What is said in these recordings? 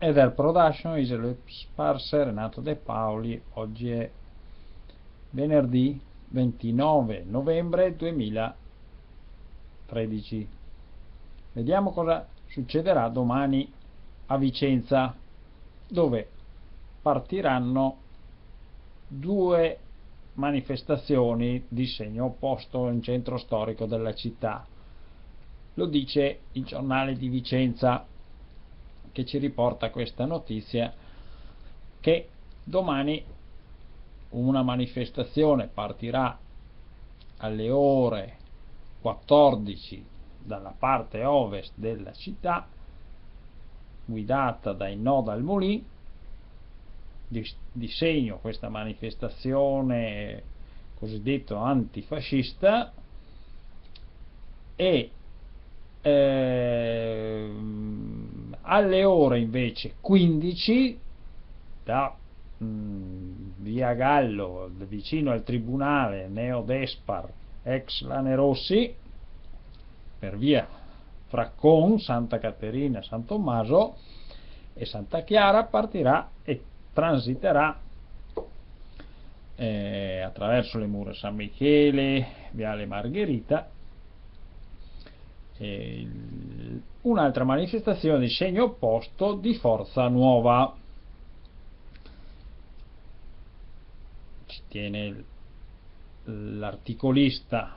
Eder Production, Isole Sparse, Renato De Paoli. Oggi è venerdì 29 novembre 2013. Vediamo cosa succederà domani a Vicenza, dove partiranno due manifestazioni di segno opposto in centro storico della città. Lo dice il giornale di Vicenza, che ci riporta questa notizia, che domani una manifestazione partirà alle ore 14 dalla parte ovest della città, guidata dai Nodal Molin, di segno questa manifestazione cosiddetto antifascista, e alle ore invece 15 da via Gallo, vicino al tribunale Neo Despar ex Lanerossi, per via Fraccon, Santa Caterina, San Tommaso e Santa Chiara, partirà e transiterà attraverso le mura San Michele, viale Margherita, un'altra manifestazione di segno opposto di Forza Nuova. Ci tiene l'articolista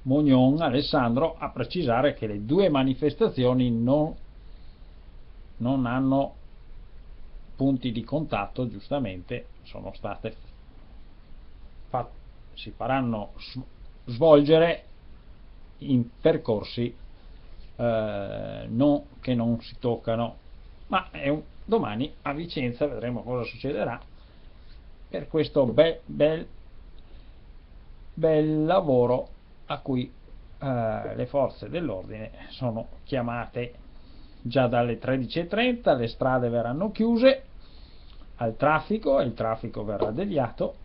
Mognon Alessandro a precisare che le due manifestazioni non hanno punti di contatto, giustamente sono state si faranno svolgere in percorsi che non si toccano, ma domani a Vicenza vedremo cosa succederà per questo bel lavoro a cui le forze dell'ordine sono chiamate. Già dalle 13:30 le strade verranno chiuse al traffico e il traffico verrà deviato,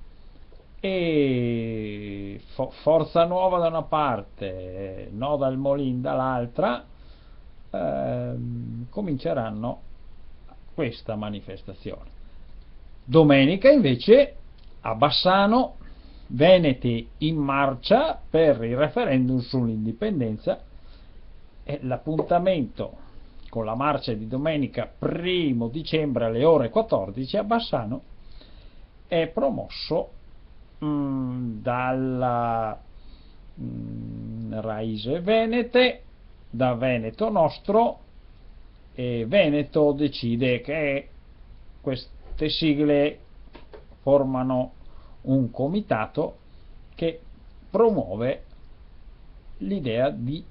e Forza Nuova da una parte, Nodal Molin dall'altra, cominceranno questa manifestazione. Domenica invece a Bassano, Veneti in marcia per il referendum sull'indipendenza, e l'appuntamento con la marcia di domenica 1° dicembre alle ore 14 a Bassano è promosso dalla Raise Venete, da Veneto Nostro, e Veneto Decide, che queste sigle formano un comitato che promuove l'idea di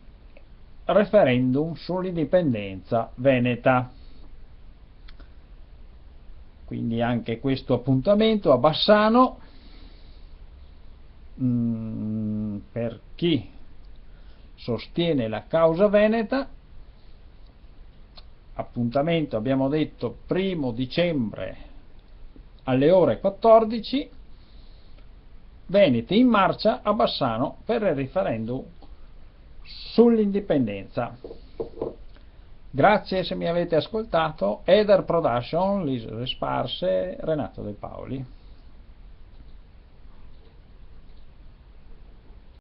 referendum sull'indipendenza veneta. Quindi anche questo appuntamento a Bassano per chi sostiene la causa veneta. Appuntamento, abbiamo detto, 1° dicembre alle ore 14, Veneti in marcia a Bassano per il referendum sull'indipendenza. Grazie se mi avete ascoltato. Eder Production, Isole Sparse, Renato De Paoli.